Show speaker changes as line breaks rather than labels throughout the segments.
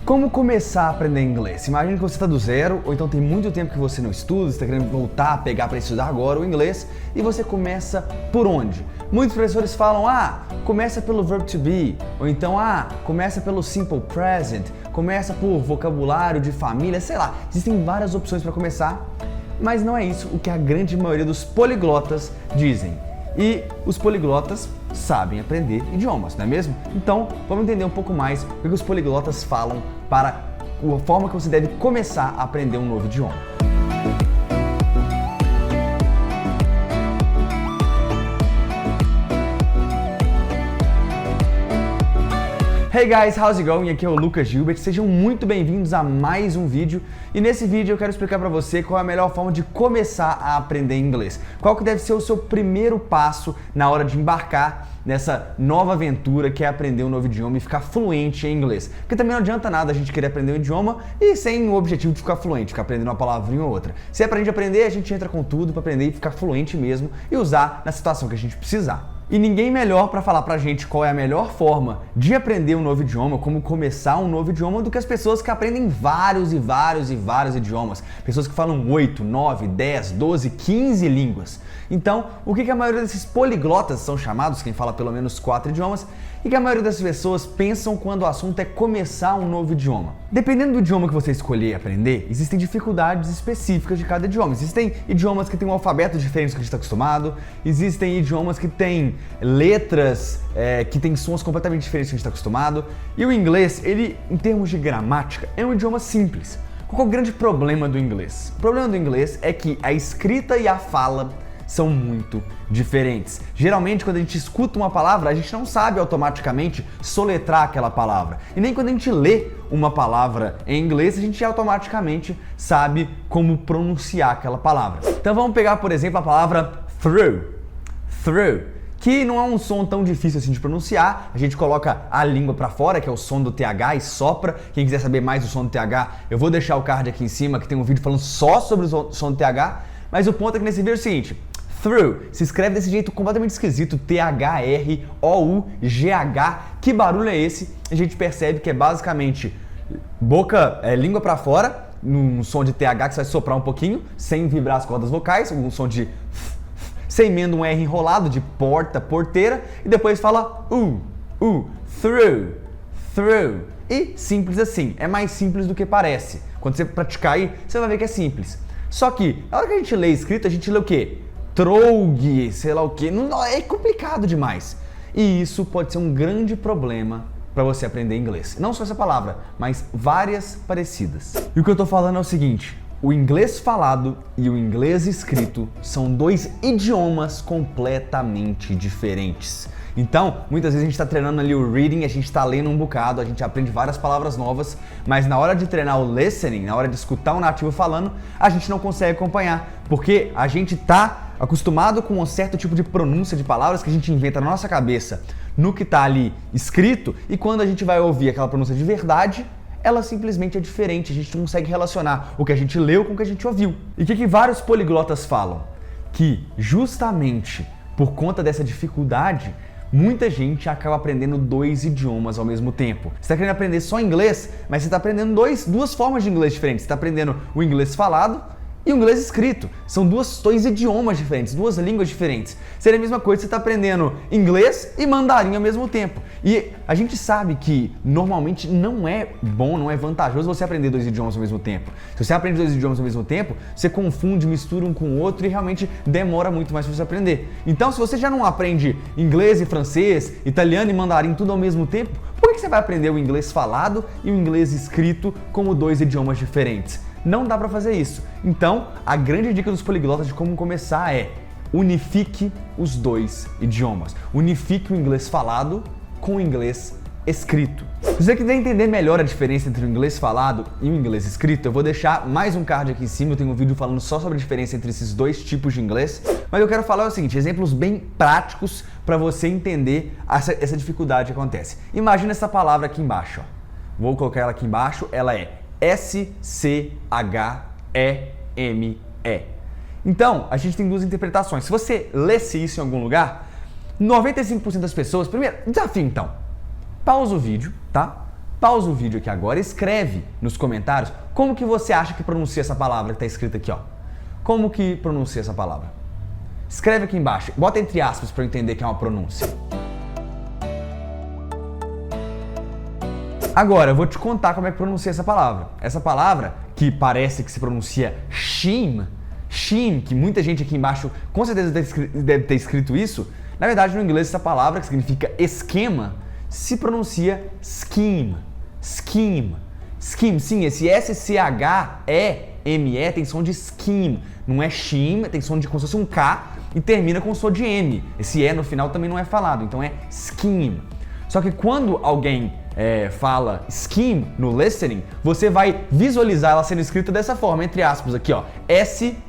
Como começar a aprender inglês? Imagina que você está do zero, ou então tem muito tempo que você não estuda, você está querendo voltar, pegar para estudar agora o inglês, e você começa por onde? Muitos professores falam, começa pelo verb to be, ou então, começa pelo simple present, começa por vocabulário de família, sei lá. Existem várias opções para começar, mas não é isso o que a grande maioria dos poliglotas dizem. E os poliglotas sabem aprender idiomas, não é mesmo? Então, vamos entender um pouco mais o que os poliglotas falam para a forma que você deve começar a aprender um novo idioma. Hey guys, how's it going? Aqui é o Lucas Gilbert, sejam muito bem-vindos a mais um vídeo. E nesse vídeo eu quero explicar para você qual é a melhor forma de começar a aprender inglês. Qual que deve ser o seu primeiro passo na hora de embarcar nessa nova aventura que é aprender um novo idioma e ficar fluente em inglês. Porque também não adianta nada a gente querer aprender um idioma e sem o objetivo de ficar fluente, ficar aprendendo uma palavrinha ou outra. Se é pra gente aprender, a gente entra com tudo para aprender e ficar fluente mesmo e usar na situação que a gente precisar. E ninguém melhor para falar pra gente qual é a melhor forma de aprender um novo idioma, como começar um novo idioma, do que as pessoas que aprendem vários idiomas. Pessoas que falam 8, 9, 10, 12, 15 línguas. Então, o que a maioria desses poliglotas são chamados, quem fala pelo menos 4 idiomas, e que a maioria das pessoas pensam quando o assunto é começar um novo idioma? Dependendo do idioma que você escolher aprender, existem dificuldades específicas de cada idioma. Existem idiomas que têm um alfabeto diferente do que a gente está acostumado, existem idiomas que têm letras que têm sons completamente diferentes do que a gente está acostumado, e o inglês, ele, em termos de gramática, é um idioma simples. Qual é o grande problema do inglês? O problema do inglês é que a escrita e a fala são muito diferentes. Geralmente, quando a gente escuta uma palavra, a gente não sabe automaticamente soletrar aquela palavra. E nem quando a gente lê uma palavra em inglês, a gente automaticamente sabe como pronunciar aquela palavra. Então vamos pegar, por exemplo, a palavra through. Through, que não é um som tão difícil assim de pronunciar. A gente coloca a língua para fora, que é o som do TH, e sopra. Quem quiser saber mais do som do TH, eu vou deixar o card aqui em cima, que tem um vídeo falando só sobre o som do TH. Mas o ponto é que nesse vídeo é o seguinte: through se escreve desse jeito completamente esquisito, T-H-R-O-U-G-H. Que barulho é esse? A gente percebe que é basicamente língua para fora, num som de TH que você vai soprar um pouquinho, sem vibrar as cordas vocais, um som de você emenda um R enrolado de porta, porteira, e depois fala through. E simples assim, é mais simples do que parece. Quando você praticar aí, você vai ver que é simples. Só que, na hora que a gente lê escrito, a gente lê o quê? Trogue, sei lá o quê. Não, é complicado demais. E isso pode ser um grande problema para você aprender inglês. Não só essa palavra, mas várias parecidas. E o que eu tô falando é o seguinte: o inglês falado e o inglês escrito são dois idiomas completamente diferentes. Então, muitas vezes a gente está treinando ali o reading, a gente está lendo um bocado, a gente aprende várias palavras novas, mas na hora de treinar o listening, na hora de escutar um nativo falando, a gente não consegue acompanhar, porque a gente está acostumado com um certo tipo de pronúncia de palavras que a gente inventa na nossa cabeça no que está ali escrito, e quando a gente vai ouvir aquela pronúncia de verdade, ela simplesmente é diferente, a gente não consegue relacionar o que a gente leu com o que a gente ouviu. E o que vários poliglotas falam? Que justamente por conta dessa dificuldade, muita gente acaba aprendendo dois idiomas ao mesmo tempo. Você está querendo aprender só inglês, mas você está aprendendo duas formas de inglês diferentes. Você está aprendendo o inglês falado e o inglês escrito. São dois idiomas diferentes, duas línguas diferentes. Seria a mesma coisa, você está aprendendo inglês e mandarim ao mesmo tempo. E a gente sabe que normalmente não é bom, não é vantajoso você aprender dois idiomas ao mesmo tempo. Se você aprende dois idiomas ao mesmo tempo, você confunde, mistura um com o outro e realmente demora muito mais para você aprender. Então, se você já não aprende inglês e francês, italiano e mandarim tudo ao mesmo tempo, por que você vai aprender o inglês falado e o inglês escrito como dois idiomas diferentes? Não dá para fazer isso. Então, a grande dica dos poliglotas de como começar é: unifique os dois idiomas. Unifique o inglês falado com o inglês escrito. Se você quiser entender melhor a diferença entre o inglês falado e o inglês escrito, eu vou deixar mais um card aqui em cima. Eu tenho um vídeo falando só sobre a diferença entre esses dois tipos de inglês. Mas eu quero falar o seguinte: exemplos bem práticos para você entender essa dificuldade que acontece. Imagina essa palavra aqui embaixo. Vou colocar ela aqui embaixo. Ela é S-C-H-E-M-E. Então, a gente tem duas interpretações. Se você lesse isso em algum lugar, 95% das pessoas... Primeiro, desafio então. Pausa o vídeo, tá? pausa o vídeo aqui agora e escreve nos comentários como que você acha que pronuncia essa palavra que está escrita aqui, ó. Como que pronuncia essa palavra? Escreve aqui embaixo, bota entre aspas para eu entender que é uma pronúncia. Agora, eu vou te contar como é que pronuncia essa palavra. Essa palavra, que parece que se pronuncia shim, que muita gente aqui embaixo com certeza deve ter escrito isso, na verdade no inglês essa palavra, que significa esquema, se pronuncia scheme. Scheme, sim, esse S-C-H-E-M-E tem som de scheme, não é shim, tem som de como se fosse um K e termina com som de M. Esse E no final também não é falado, então é scheme. Só que quando alguém fala scheme no listening, você vai visualizar ela sendo escrita dessa forma, entre aspas aqui, ó, S-K-E-A-M,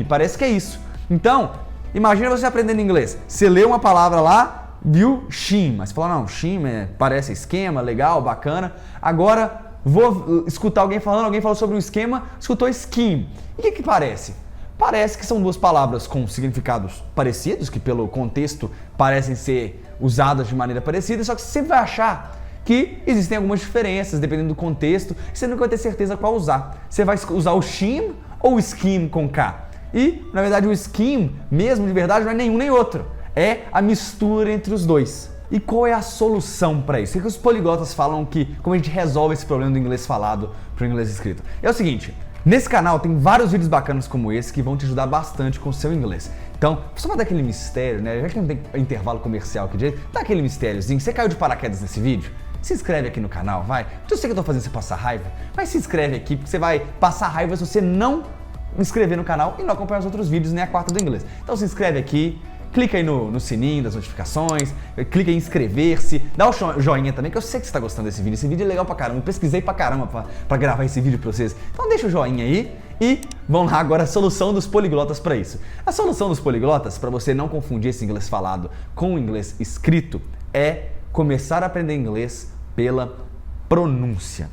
parece que é isso. Então, imagina você aprendendo inglês, você lê uma palavra lá, viu shim, mas você fala, não, shim parece esquema, legal, bacana, agora vou escutar alguém falou sobre um esquema, escutou scheme, e o que parece? Parece que são duas palavras com significados parecidos, que pelo contexto parecem ser usadas de maneira parecida, só que você sempre vai achar que existem algumas diferenças, dependendo do contexto, e você nunca vai ter certeza qual usar. Você vai usar o shim ou o scheme com K? E, na verdade, o scheme, mesmo de verdade, não é nenhum nem outro. É a mistura entre os dois. E qual é a solução para isso? O que os poliglotas falam como a gente resolve esse problema do inglês falado para o inglês escrito? É o seguinte, nesse canal tem vários vídeos bacanas como esse que vão te ajudar bastante com o seu inglês. Então, só pra dar aquele mistério, né? Já que não tem intervalo comercial aqui direito, dá aquele mistériozinho. Você caiu de paraquedas nesse vídeo? Se inscreve aqui no canal, vai. Eu sei que eu tô fazendo você passar raiva, mas se inscreve aqui porque você vai passar raiva se você não inscrever no canal e não acompanhar os outros vídeos, nem a quarta do inglês. Então se inscreve aqui, clica aí no sininho das notificações, clica em inscrever-se, dá o joinha também, que eu sei que você tá gostando desse vídeo. Esse vídeo é legal pra caramba, eu pesquisei pra caramba pra gravar esse vídeo pra vocês. Então deixa o joinha aí e vamos lá agora a solução dos poliglotas para isso. A solução dos poliglotas, para você não confundir esse inglês falado com o inglês escrito, é começar a aprender inglês pela pronúncia.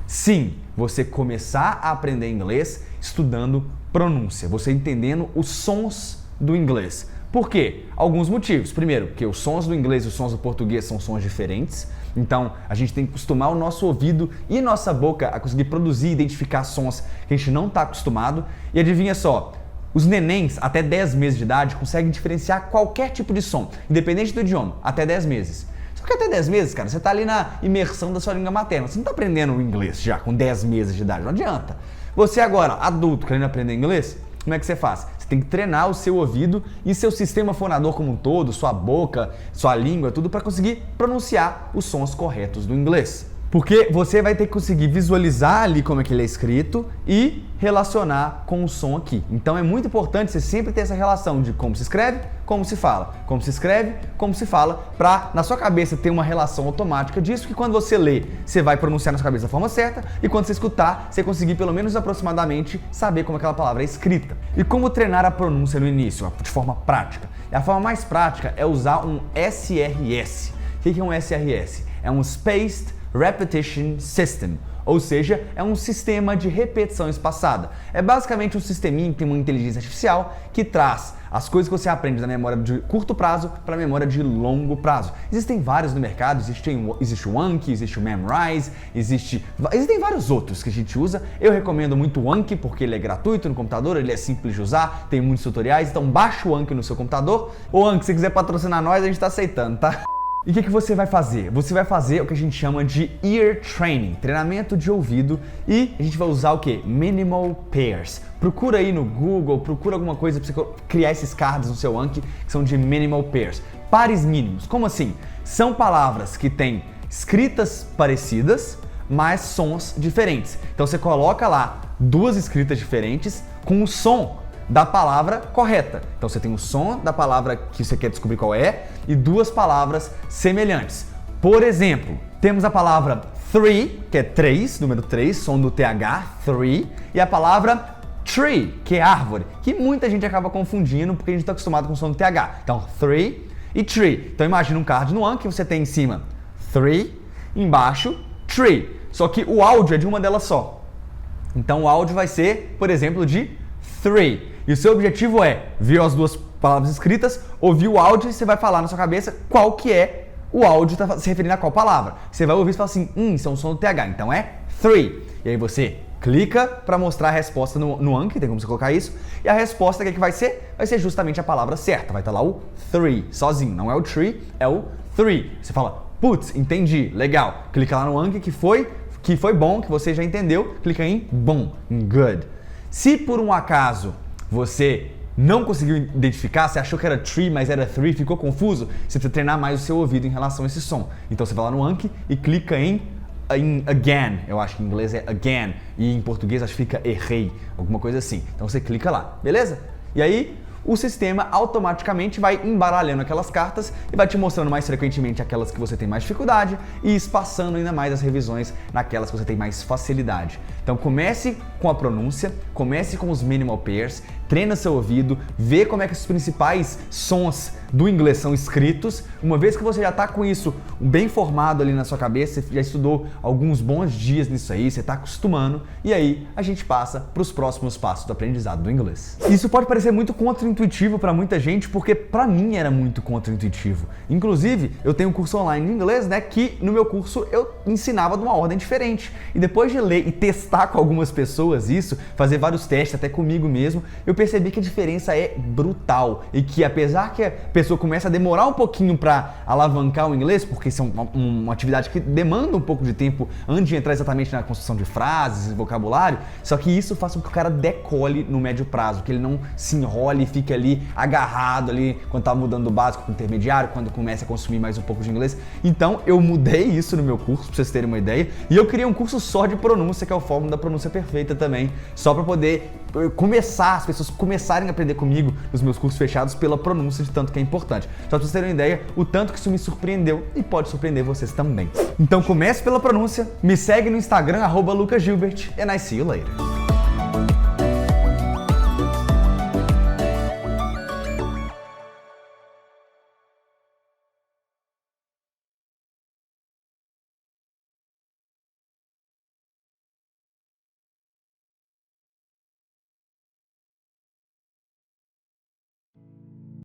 Sim, você começar a aprender inglês estudando pronúncia, você entendendo os sons do inglês. Por quê? Alguns motivos. Primeiro, porque os sons do inglês e os sons do português são sons diferentes. Então, a gente tem que acostumar o nosso ouvido e nossa boca a conseguir produzir e identificar sons que a gente não está acostumado. E adivinha só, os nenéns até 10 meses de idade conseguem diferenciar qualquer tipo de som, independente do idioma, até 10 meses. Só que até 10 meses, cara, você está ali na imersão da sua língua materna. Você não está aprendendo o inglês já com 10 meses de idade, não adianta. Você agora, adulto, querendo aprender inglês, como é que você faz? Você tem que treinar o seu ouvido e seu sistema fonador como um todo, sua boca, sua língua, tudo para conseguir pronunciar os sons corretos do inglês. Porque você vai ter que conseguir visualizar ali como é que ele é escrito e relacionar com o som aqui. Então é muito importante você sempre ter essa relação de como se escreve, como se fala. Como se escreve, como se fala, para na sua cabeça ter uma relação automática disso, que quando você lê, você vai pronunciar na sua cabeça da forma certa, e quando você escutar, você conseguir pelo menos aproximadamente saber como aquela palavra é escrita. E como treinar a pronúncia no início, de forma prática? E a forma mais prática é usar um SRS. O que é um SRS? É um Spaced Repetition System, ou seja, é um sistema de repetição espaçada. É basicamente um sisteminha que tem uma inteligência artificial que traz as coisas que você aprende da memória de curto prazo para a memória de longo prazo. Existem vários no mercado, existe o Anki, existe o Memrise, existem vários outros que a gente usa. Eu recomendo muito o Anki porque ele é gratuito no computador, ele é simples de usar, tem muitos tutoriais, então baixa o Anki no seu computador. Ô Anki, se quiser patrocinar nós, a gente tá aceitando, tá? E o que você vai fazer? Você vai fazer o que a gente chama de ear training, treinamento de ouvido, e a gente vai usar o que? Minimal pairs. Procura aí no Google, procura alguma coisa para você criar esses cards no seu Anki, que são de minimal pairs. Pares mínimos. Como assim? São palavras que têm escritas parecidas, mas sons diferentes. Então você coloca lá duas escritas diferentes com o som da palavra correta. Então você tem o som da palavra que você quer descobrir qual é e duas palavras semelhantes. Por exemplo, temos a palavra three, que é 3, número 3, som do TH, three, e a palavra tree, que é árvore, que muita gente acaba confundindo porque a gente está acostumado com o som do TH. Então, three e tree. Então imagina um card no Anki que você tem em cima three, embaixo tree. Só que o áudio é de uma delas só. Então o áudio vai ser, por exemplo, de three. E o seu objetivo é ver as duas palavras escritas, ouvir o áudio e você vai falar na sua cabeça qual que é o áudio está se referindo a qual palavra. Você vai ouvir e fala assim, isso é um som do TH, então é 3. E aí você clica para mostrar a resposta no Anki, tem como você colocar isso. E a resposta que vai ser? Vai ser justamente a palavra certa. Vai estar lá o 3, sozinho. Não é o tree, é o 3. Você fala, putz, entendi, legal. Clica lá no Anki que foi bom, que você já entendeu. Clica em bom, em good. Se por um acaso você não conseguiu identificar, você achou que era tree, mas era 3, ficou confuso, você precisa treinar mais o seu ouvido em relação a esse som. Então você vai lá no Anki e clica em again, eu acho que em inglês é again, e em português acho que fica errei, alguma coisa assim. Então você clica lá, beleza? E aí o sistema automaticamente vai embaralhando aquelas cartas e vai te mostrando mais frequentemente aquelas que você tem mais dificuldade e espaçando ainda mais as revisões naquelas que você tem mais facilidade. Então comece com a pronúncia, comece com os minimal pairs, treina seu ouvido, vê como é que os principais sons do inglês são escritos. Uma vez que você já está com isso bem formado ali na sua cabeça, você já estudou alguns bons dias nisso aí, você está acostumando, e aí a gente passa para os próximos passos do aprendizado do inglês. Isso pode parecer muito contra-intuitivo para muita gente, porque para mim era muito contra-intuitivo. Inclusive, eu tenho um curso online de inglês, né, que no meu curso eu ensinava de uma ordem diferente. E depois de ler e testar com algumas pessoas isso, fazer vários testes até comigo mesmo, eu percebi que a diferença é brutal e que apesar que a pessoa começa a demorar um pouquinho para alavancar o inglês, porque isso é uma atividade que demanda um pouco de tempo antes de entrar exatamente na construção de frases e vocabulário, só que isso faz com que o cara decole no médio prazo, que ele não se enrole e fique ali agarrado ali quando tá mudando do básico para o intermediário, quando começa a consumir mais um pouco de inglês. Então eu mudei isso no meu curso, para vocês terem uma ideia, e eu criei um curso só de pronúncia, que é o Fórmula da Pronúncia Perfeita também, só para poder começar, as pessoas começarem a aprender comigo nos meus cursos fechados pela pronúncia, de tanto que é importante. Só pra vocês terem uma ideia, o tanto que isso me surpreendeu e pode surpreender vocês também. Então comece pela pronúncia, me segue no Instagram, @lucasgilbert, and I see you later.